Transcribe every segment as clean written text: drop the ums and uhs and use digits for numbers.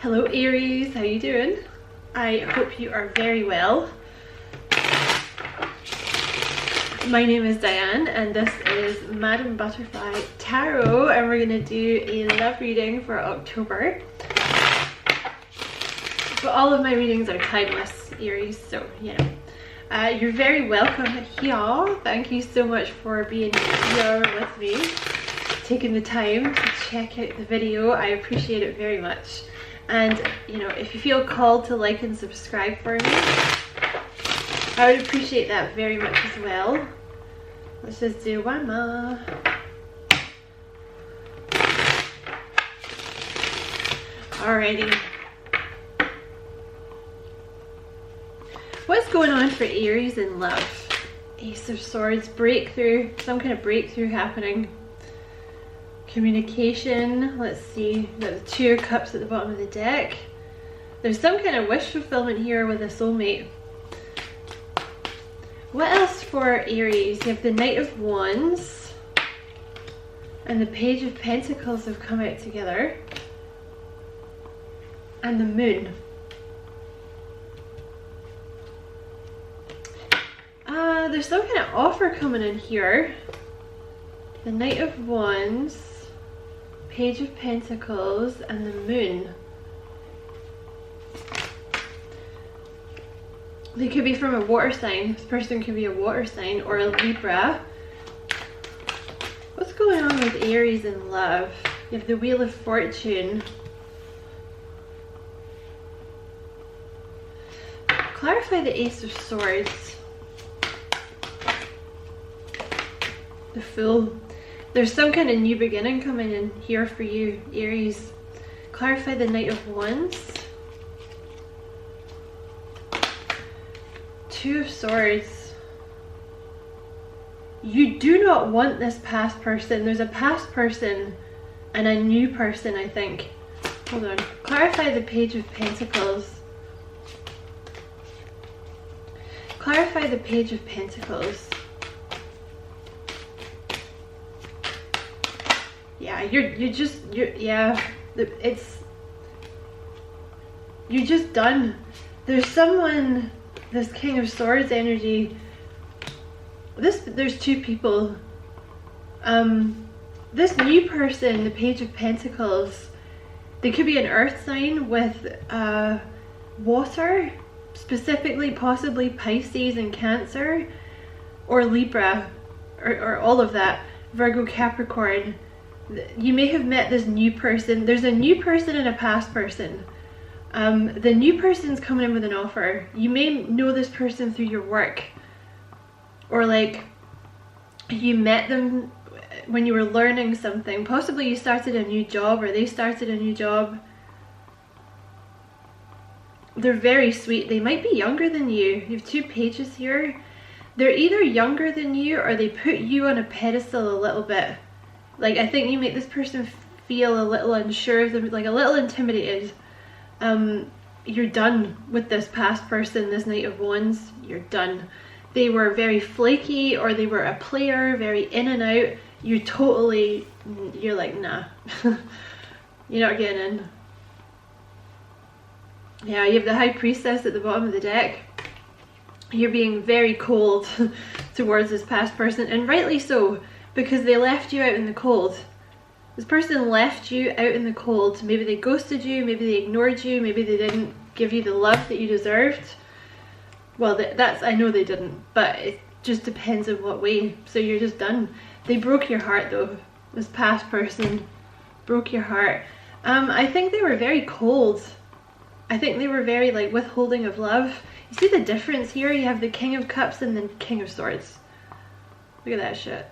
Hello Aries, how you doing? I hope you are very well. My name is Diane and this is Madam Butterfly Tarot, and we're going to do a love reading for October. But all of my readings are timeless, Aries, so you know. You're very welcome here. Thank you so much for being here with me, taking the time to check out the video. I appreciate it very much. And you know, if you feel called to like and subscribe for me, I would appreciate that very much as well. Let's just do one more. Alrighty. What's going on for Aries in love? Ace of Swords, breakthrough, some kind of breakthrough happening. Communication, let's see, got the Two of Cups at the bottom of the deck. There's some kind of wish fulfillment here with a soulmate. What else for Aries? You have the Knight of Wands and the Page of Pentacles have come out together. And the Moon. There's some kind of offer coming in here. The Knight of Wands, Page of Pentacles, and the Moon. They could be from a water sign. This person could be a water sign or a Libra. What's going on with Aries in love? You have the Wheel of Fortune. Clarify the Ace of Swords. The Fool. There's some kind of new beginning coming in here for you, Aries. Clarify the Knight of Wands. Two of Swords. You do not want this past person. There's a past person and a new person, I think. Hold on. Clarify the Page of Pentacles. Clarify the Page of Pentacles. Yeah, you're just done. There's someone, this King of Swords energy. There's two people. This new person, the Page of Pentacles, they could be an earth sign with water, specifically possibly Pisces and Cancer, or Libra, or all of that, Virgo, Capricorn. You may have met this new person. There's a new person and a past person. The new person's coming in with an offer. You may know this person through your work, or like you met them when you were learning something. Possibly you started a new job or they started a new job. They're very sweet. They might be younger than you. You have two pages here. They're either younger than you or they put you on a pedestal a little bit. Like, I think you make this person feel a little unsure of them, like a little intimidated. You're done with this past person, this Knight of Wands. You're done. They were very flaky, or they were a player, very in and out. You're like, nah. You're not getting in. Yeah, you have the High Priestess at the bottom of the deck. You're being very cold towards this past person, and rightly so. Because they left you out in the cold. This person left you out in the cold. Maybe they ghosted you, maybe they ignored you, maybe they didn't give you the love that you deserved. Well, I know they didn't, but it just depends in what way. So you're just done. They broke your heart though. This past person broke your heart. I think they were very cold. I think they were very like withholding of love. You see the difference here? You have the King of Cups and the King of Swords. Look at that shit.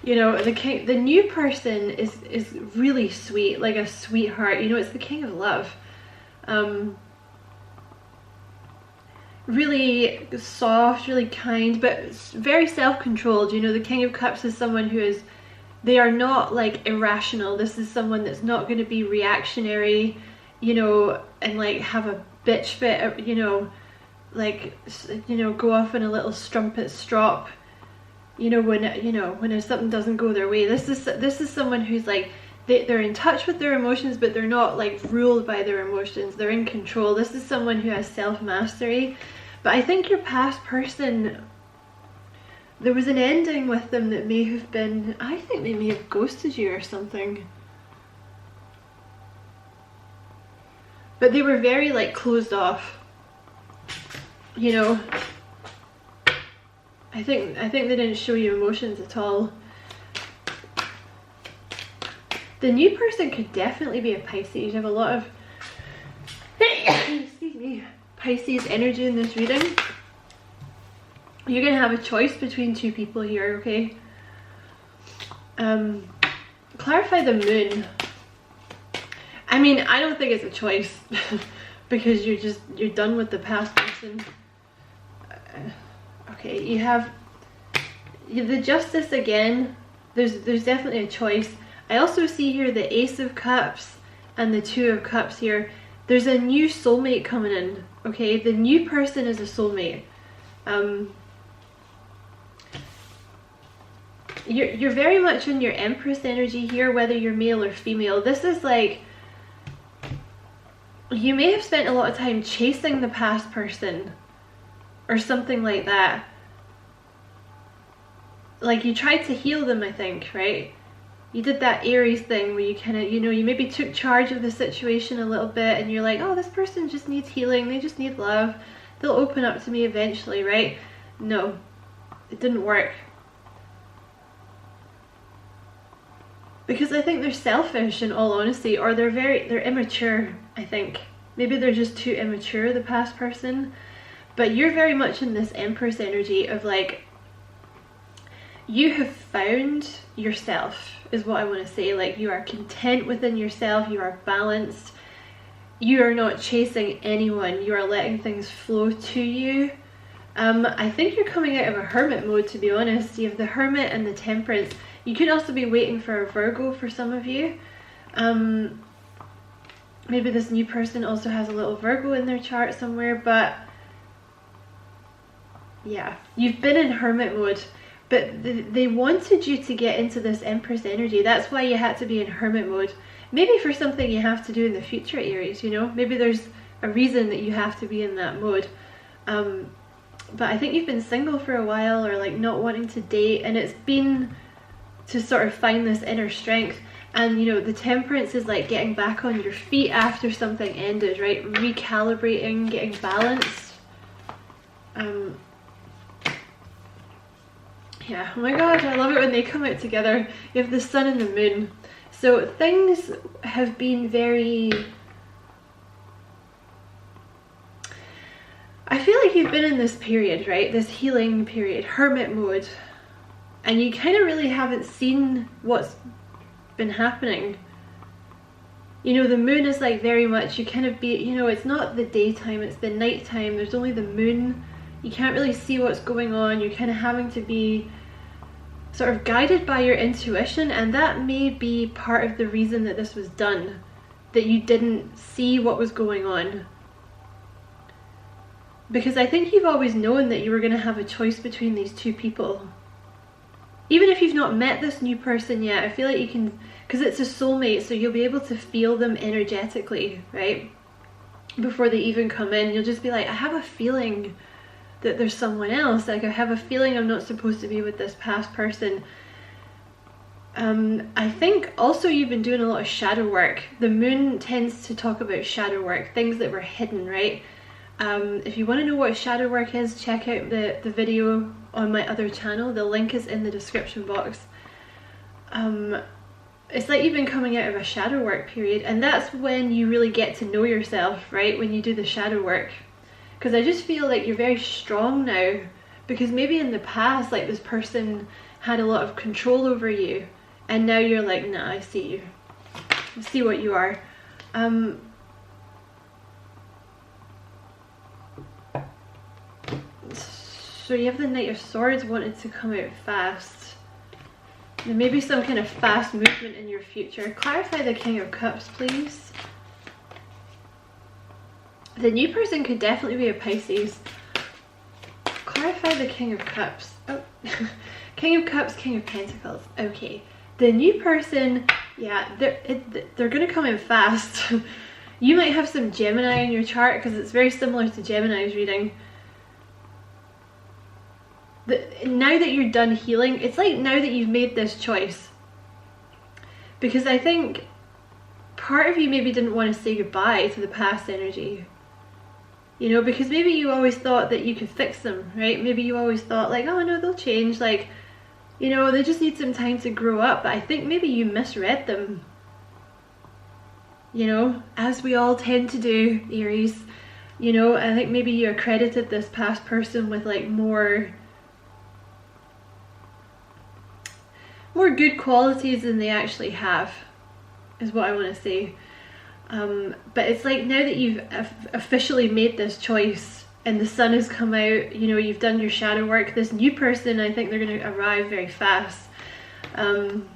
You know, the new person is really sweet, like a sweetheart. You know, it's the King of Love. Really soft, really kind, but very self-controlled. You know, the King of Cups is someone who is, they are not like irrational. This is someone that's not going to be reactionary, you know, and like have a bitch fit, you know, like, you know, go off in a little strumpet strop. You know, when something doesn't go their way. This is someone who's like, they're in touch with their emotions, but they're not like ruled by their emotions. They're in control. This is someone who has self-mastery. But I think your past person, there was an ending with them that may have been, I think they may have ghosted you or something. But they were very like closed off, you know. I think they didn't show you emotions at all. The new person could definitely be a Pisces. You have a lot of excuse me, Pisces energy in this reading. You're going to have a choice between two people here, okay? Clarify the moon. I mean, I don't think it's a choice because you're done with the past person. Okay, you have the Justice again. There's definitely a choice. I also see here the Ace of Cups and the Two of Cups here. There's a new soulmate coming in, okay? The new person is a soulmate. You're very much in your Empress energy here, whether you're male or female. This is like, you may have spent a lot of time chasing the past person or something like that. Like you tried to heal them, I think, right? You did that Aries thing where you kind of, you know, you maybe took charge of the situation a little bit and you're like, oh, this person just needs healing. They just need love. They'll open up to me eventually, right? No, it didn't work. Because I think they're selfish in all honesty, or they're immature, I think. Maybe they're just too immature, the past person. But you're very much in this Empress energy of like, you have found yourself, is what I want to say. Like, you are content within yourself, you are balanced, you are not chasing anyone, you are letting things flow to you. I think you're coming out of a hermit mode, to be honest. You have the Hermit and the Temperance. You could also be waiting for a Virgo for some of you. Maybe this new person also has a little Virgo in their chart somewhere, but yeah, you've been in hermit mode, but they wanted you to get into this Empress energy. That's why you had to be in hermit mode. Maybe for something you have to do in the future, Aries, you know? Maybe there's a reason that you have to be in that mode. But I think you've been single for a while, or like not wanting to date, and it's been to sort of find this inner strength. And you know, the Temperance is like getting back on your feet after something ended, right? Recalibrating, getting balanced. Yeah, oh my god, I love it when they come out together. You have the Sun and the Moon. So things have been very... I feel like you've been in this period, right? This healing period, hermit mode. And you kind of really haven't seen what's been happening. You know, the moon is like very much, you kind of be, you know, it's not the daytime, it's the nighttime. There's only the moon. You can't really see what's going on. You're kind of having to be sort of guided by your intuition, and that may be part of the reason that this was done, that you didn't see what was going on. Because I think you've always known that you were going to have a choice between these two people. Even if you've not met this new person yet, I feel like you can, because it's a soulmate, so you'll be able to feel them energetically, right? Before they even come in, you'll just be like, I have a feeling that there's someone else. Like, I have a feeling I'm not supposed to be with this past person. I think also you've been doing a lot of shadow work. The moon tends to talk about shadow work, things that were hidden, right? If you want to know what shadow work is, check out the video on my other channel. The link is in the description box. It's like you've been coming out of a shadow work period, and that's when you really get to know yourself, right? When you do the shadow work. Because I just feel like you're very strong now, because maybe in the past, like, this person had a lot of control over you, and now you're like, nah, I see you. I see what you are. So you have the Knight of Swords wanted to come out fast. There may be some kind of fast movement in your future. Clarify the King of Cups, please. The new person could definitely be a Pisces. Clarify the King of Cups. Oh, King of Cups, King of Pentacles. Okay. The new person Yeah, they're going to come in fast. You might have some Gemini in your chart because it's very similar to Gemini's reading. Now that you're done healing, it's like now that you've made this choice. Because I think part of you maybe didn't want to say goodbye to the past energy. You know, because maybe you always thought that you could fix them, right? Maybe you always thought like, oh no, they'll change, like, you know, they just need some time to grow up. But I think maybe you misread them. You know, as we all tend to do, Aries. You know, I think maybe you accredited this past person with like more good qualities than they actually have, is what I want to say. But it's like now that you've officially made this choice and the sun has come out, you know, you've done your shadow work, this new person, I think they're going to arrive very fast. You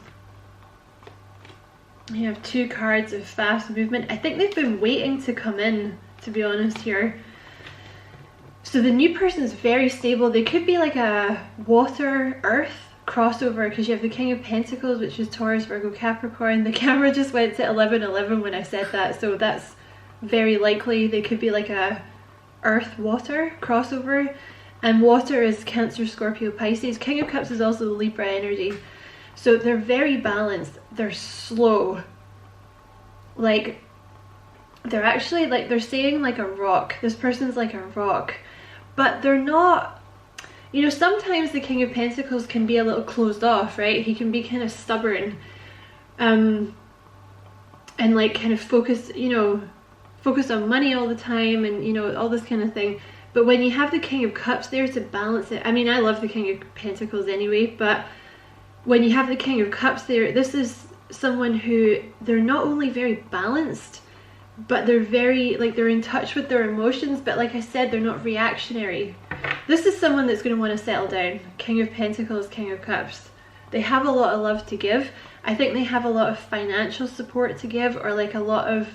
have 2 cards of fast movement. I think they've been waiting to come in, to be honest here. So the new person is very stable. They could be like a water, earth crossover, because you have the King of Pentacles, which is Taurus, Virgo, Capricorn. The camera just went to 11:11 when I said that, so that's very likely. They could be like a earth water crossover, and water is Cancer, Scorpio, Pisces. King of Cups is also the Libra energy. So they're very balanced. They're slow. Like, they're actually like, they're saying like a rock. This person's like a rock, but they're not. You know, sometimes the King of Pentacles can be a little closed off, right? He can be kind of stubborn, and like kind of focus on money all the time, and you know, all this kind of thing. But when you have the King of Cups there to balance it, I mean, I love the King of Pentacles anyway, but when you have the King of Cups there, this is someone who, they're not only very balanced, but they're very, like, they're in touch with their emotions, but like I said, they're not reactionary. This is someone that's going to want to settle down. King of Pentacles, King of Cups. They have a lot of love to give. I think they have a lot of financial support to give, or like a lot of,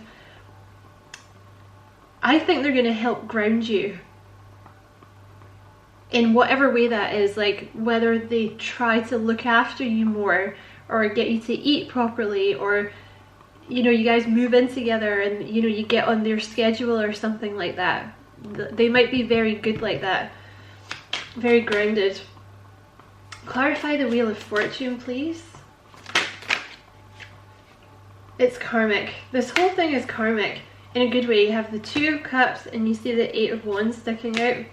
I think they're going to help ground you in whatever way that is, like whether they try to look after you more, or get you to eat properly, or you know, you guys move in together and you know, you get on their schedule or something like that. They might be very good like that, very grounded. Clarify the Wheel of Fortune, please. It's karmic. This whole thing is karmic in a good way. You have the 2 of Cups and you see the 8 of Wands sticking out.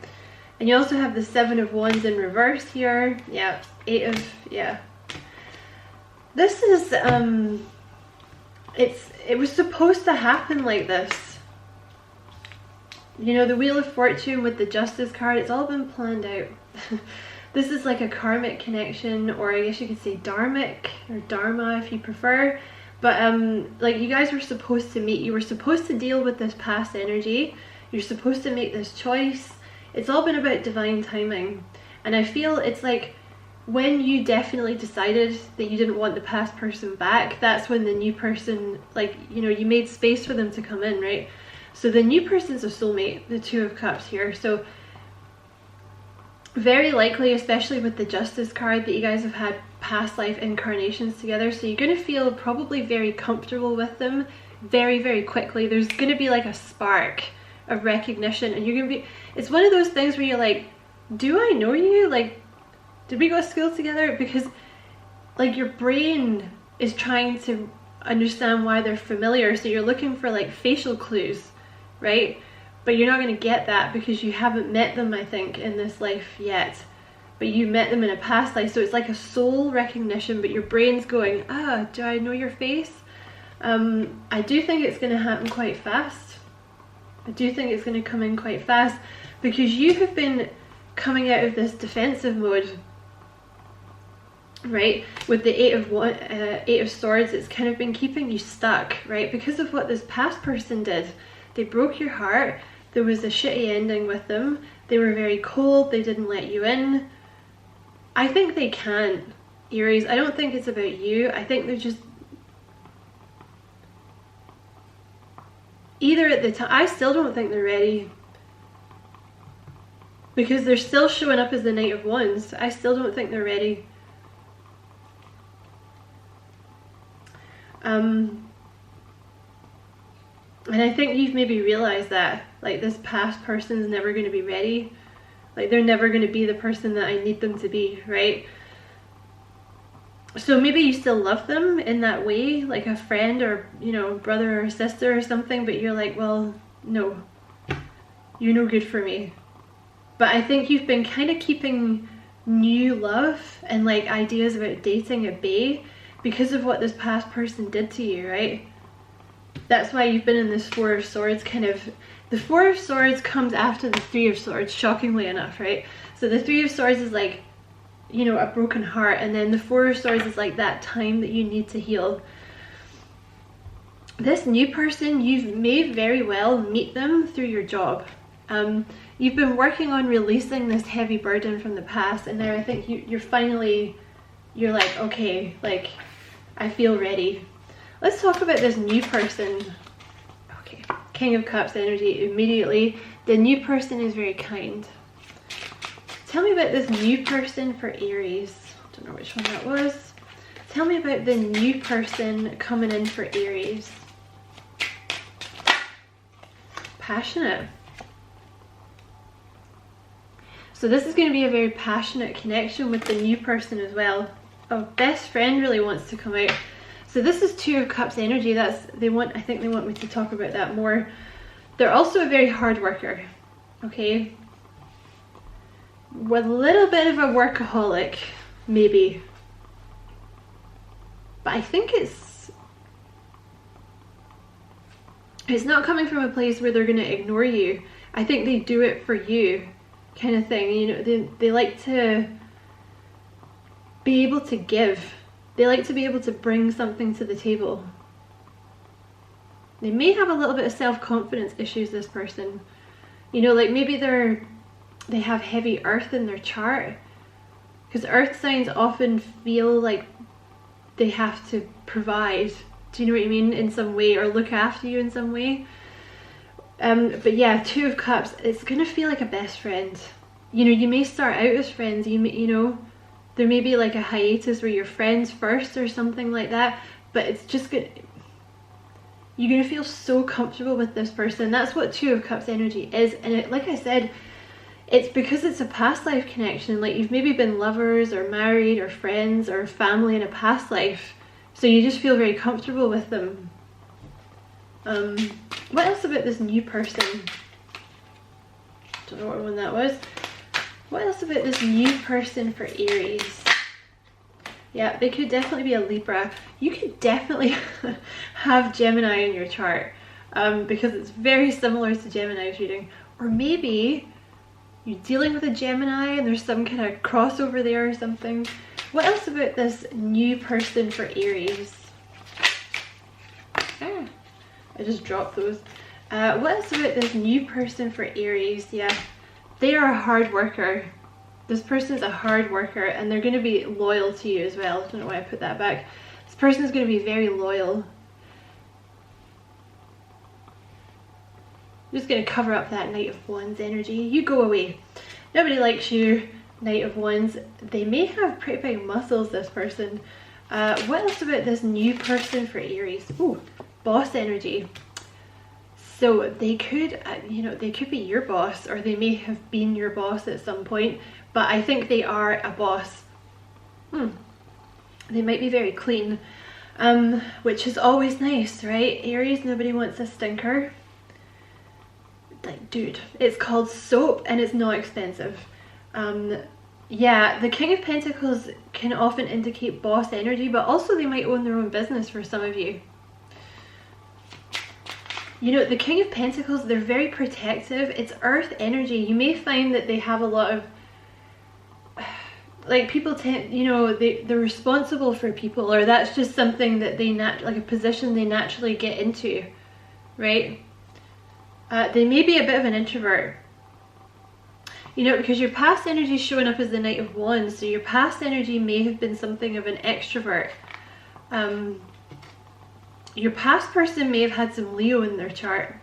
And you also have the 7 of Wands in reverse here. Yeah, 8 of, yeah. This is, it was supposed to happen like this. You know, the Wheel of Fortune with the Justice card, it's all been planned out. This is like a karmic connection, or I guess you could say dharmic, or dharma if you prefer. But like, you guys were supposed to meet. You were supposed to deal with this past energy. You're supposed to make this choice. It's all been about divine timing. And I feel it's like, when you definitely decided that you didn't want the past person back, that's when the new person, like, you know, you made space for them to come in, right? So the new person's a soulmate, the 2 of Cups here. So very likely, especially with the Justice card, that you guys have had past life incarnations together. So you're going to feel probably very comfortable with them very, very quickly. There's going to be like a spark of recognition, and you're going to be, it's one of those things where you're like, do I know you? Like, did we go to school together? Because like, your brain is trying to understand why they're familiar, so you're looking for like facial clues, right? But you're not going to get that because you haven't met them, I think, in this life yet. But you met them in a past life, so it's like a soul recognition, but your brain's going, ah, do I know your face? I do think it's going to happen quite fast. I do think it's going to come in quite fast, because you have been coming out of this defensive mode, right? With the 8 of Swords, it's kind of been keeping you stuck, right? Because of what this past person did. They broke your heart. There was a shitty ending with them. They were very cold. They didn't let you in. I think they can't, Aries. I don't think it's about you. I think they're just, either at the time, I still don't think they're ready, because they're still showing up as the Knight of Wands. I still don't think they're ready. And I think you've maybe realized that, like, this past person is never going to be ready. Like, they're never going to be the person that I need them to be, right? So maybe you still love them in that way, like a friend or, you know, brother or sister or something, but you're like, well, no, you're no good for me. But I think you've been kind of keeping new love and like ideas about dating at bay because of what this past person did to you, right? That's why you've been in this Four of Swords kind of. The Four of Swords comes after the Three of Swords, shockingly enough, right? So the Three of Swords is like, you know, a broken heart, and then the Four of Swords is like that time that you need to heal. This new person, you may very well meet them through your job. You've been working on releasing this heavy burden from the past, and now I think you're finally, you're like, okay, like, I feel ready. Let's talk about this new person. Okay, King of Cups energy immediately. The new person is very kind. Tell me about this new person for Aries. Don't know which one that was. Tell me about the new person coming in for Aries. Passionate. So this is going to be a very passionate connection with the new person as well. Oh, best friend really wants to come out. So this is Two of Cups energy. I think they want me to talk about that more. They're also a very hard worker. Okay. With a little bit of a workaholic, maybe. But I think it's not coming from a place where they're going to ignore you. I think they do it for you, kind of thing. You know, they like to be able to give. They like to be able to bring something to the table. They may have a little bit of self-confidence issues, this person. You know, like maybe they have heavy earth in their chart, because earth signs often feel like they have to provide, do you know what I mean, in some way, or look after you in some way. But yeah, Two of Cups, it's gonna feel like a best friend. You know, you may start out as friends, you know, there may be like a hiatus where you're friends first or something like that, but it's just good. You're gonna feel so comfortable with this person. That's what Two of Cups energy is. And like I said, it's because it's a past life connection. Like, you've maybe been lovers or married or friends or family in a past life, so you just feel very comfortable with them. What else about this new person? Don't know what one that was. What else about this new person for Aries? Yeah, they could definitely be a Libra. You could definitely have Gemini in your chart, because it's very similar to Gemini's reading. Or maybe you're dealing with a Gemini and there's some kind of crossover there or something. What else about this new person for Aries? Ah, I just dropped those. What else about this new person for Aries? Yeah, they are a hard worker. This person is a hard worker, and they're going to be loyal to you as well. I don't know why I put that back. This person is going to be very loyal. I'm just going to cover up that Knight of Wands energy. You go away. Nobody likes you, Knight of Wands. They may have pretty big muscles, this person. What else about this new person for Aries? Ooh, boss energy. So they could, you know, they could be your boss, or they may have been your boss at some point. But I think they are a boss. They might be very clean, which is always nice, right? Aries, nobody wants a stinker. Like, dude, it's called soap and it's not expensive. Yeah, the King of Pentacles can often indicate boss energy, but also they might own their own business for some of you. You know, the King of Pentacles, they're very protective. It's earth energy. You may find that they have a lot of, like, people tend, you know, they're responsible for people, or that's just something that they like a position they naturally get into, right? They may be a bit of an introvert, you know, because your past energy is showing up as the Knight of Wands, so your past energy may have been something of an extrovert. Your past person may have had some Leo in their chart.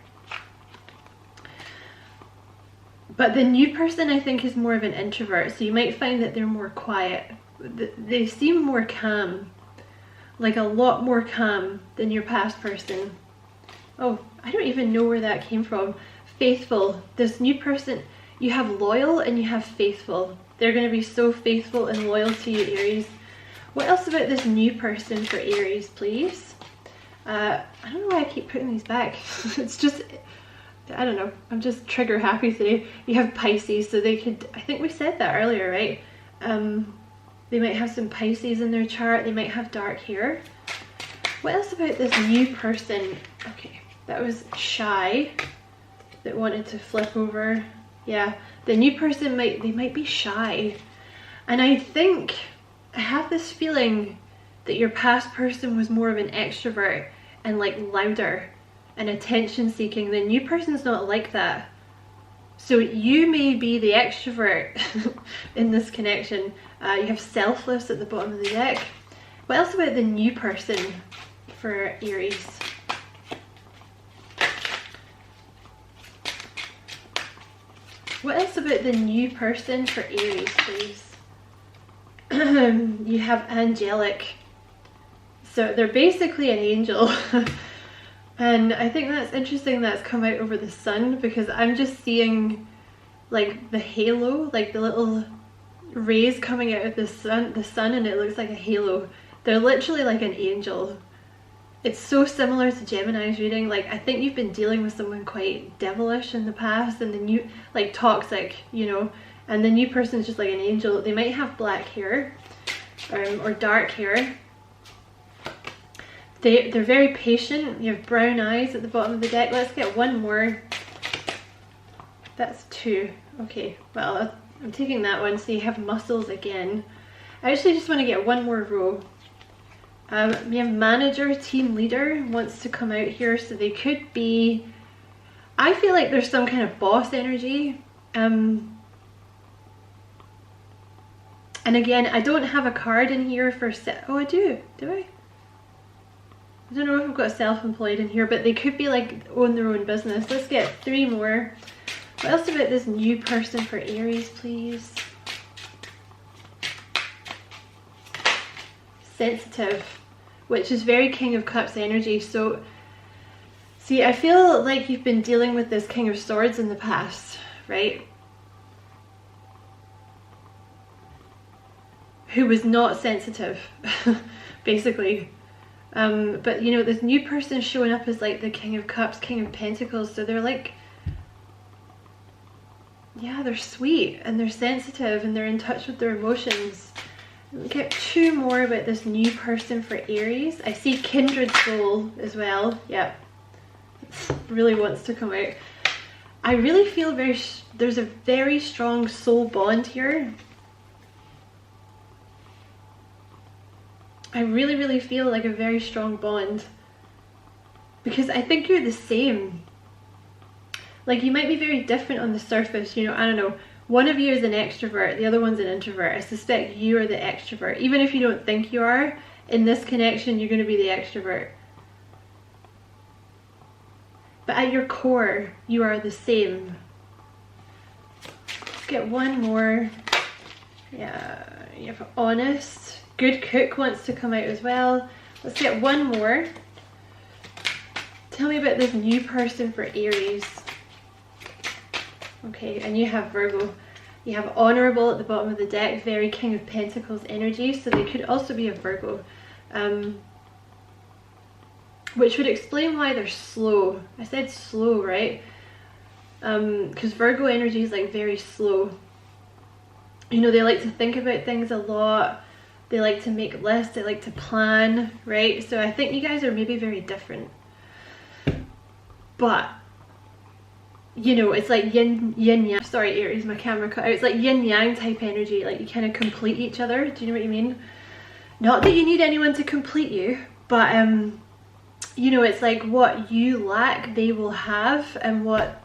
But the new person, I think, is more of an introvert, so you might find that they're more quiet. They seem more calm. like a lot more calm than your past person. Oh, I don't even know where that came from. Faithful. This new person, you have loyal and you have faithful. They're going to be so faithful and loyal to you, Aries. What else about this new person for Aries, please? I don't know why I keep putting these back. It's just, I don't know. I'm just trigger happy today. You have Pisces, so they could, I think we said that earlier, right? They might have some Pisces in their chart. They might have dark hair. What else about this new person? Okay, that was shy. That wanted to flip over. Yeah, the new person might be shy. And I think, I have this feeling that your past person was more of an extrovert and like louder and attention seeking. The new person's not like that. So you may be the extrovert in this connection. You have selfless at the bottom of the deck. What else about the new person for Aries? What else about the new person for Aries, please? You have Angelic. So they're basically an angel. And I think that's interesting that's come out over the sun, because I'm just seeing like the halo, like the little rays coming out of the sun, and it looks like a halo. They're literally like an angel. It's so similar to Gemini's reading. Like, I think you've been dealing with someone quite devilish in the past, and the new, like toxic, you know, and the new person's just like an angel. They might have black hair or dark hair. They're very patient. You have brown eyes at the bottom of the deck. Let's get one more. That's 2. Okay, well, I'm taking that one. So you have muscles again. I actually just want to get one more row. We have manager, team leader wants to come out here, so they could be, I feel like there's some kind of boss energy. And again, I don't have a card in here for oh, I do I? I don't know if I've got self-employed in here, but they could be like own their own business. Let's get 3 more. What else about this new person for Aries, please? Sensitive, which is very King of Cups energy. So see, I feel like you've been dealing with this King of Swords in the past, right? Who was not sensitive, basically. But you know, this new person showing up as like the King of Cups, King of Pentacles. So they're like, yeah, they're sweet and they're sensitive and they're in touch with their emotions. We'll get 2 more about this new person for Aries. I see kindred soul as well. Yeah, it really wants to come out. I really feel there's a very strong soul bond here. I really feel like a very strong bond, because I think you're the same. Like, you might be very different on the surface, you know, I don't know. One of you is an extrovert, the other one's an introvert. I suspect you are the extrovert. Even if you don't think you are, in this connection, you're going to be the extrovert. But at your core, you are the same. Let's get one more. Yeah, you have honest. Good cook wants to come out as well. Let's get one more. Tell me about this new person for Aries. Okay, and you have Virgo. You have honorable at the bottom of the deck, very King of Pentacles energy, so they could also be a Virgo. Which would explain why they're slow. I said slow, right? Because Virgo energy is like very slow. You know, they like to think about things a lot. They like to make lists, they like to plan, right? So I think you guys are maybe very different. But, you know, it's like yin yang. Sorry, Aries, my camera cut out. It's like yin yang type energy, like you kind of complete each other. Do you know what I mean? Not that you need anyone to complete you, but you know, it's like what you lack, they will have, and what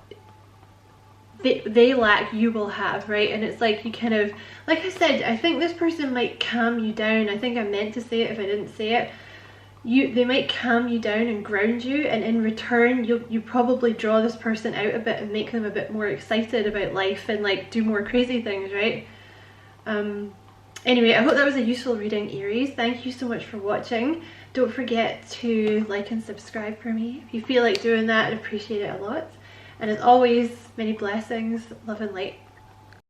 they lack, you will have, right? And it's like you kind of, like I said, I think this person might calm you down. I think I meant to say it if I didn't say it. They might calm you down and ground you, and in return you probably draw this person out a bit and make them a bit more excited about life and like do more crazy things, right? Anyway, I hope that was a useful reading, Aries. Thank you so much for watching. Don't forget to like and subscribe for me. If you feel like doing that, I'd appreciate it a lot. And as always, many blessings, love and light.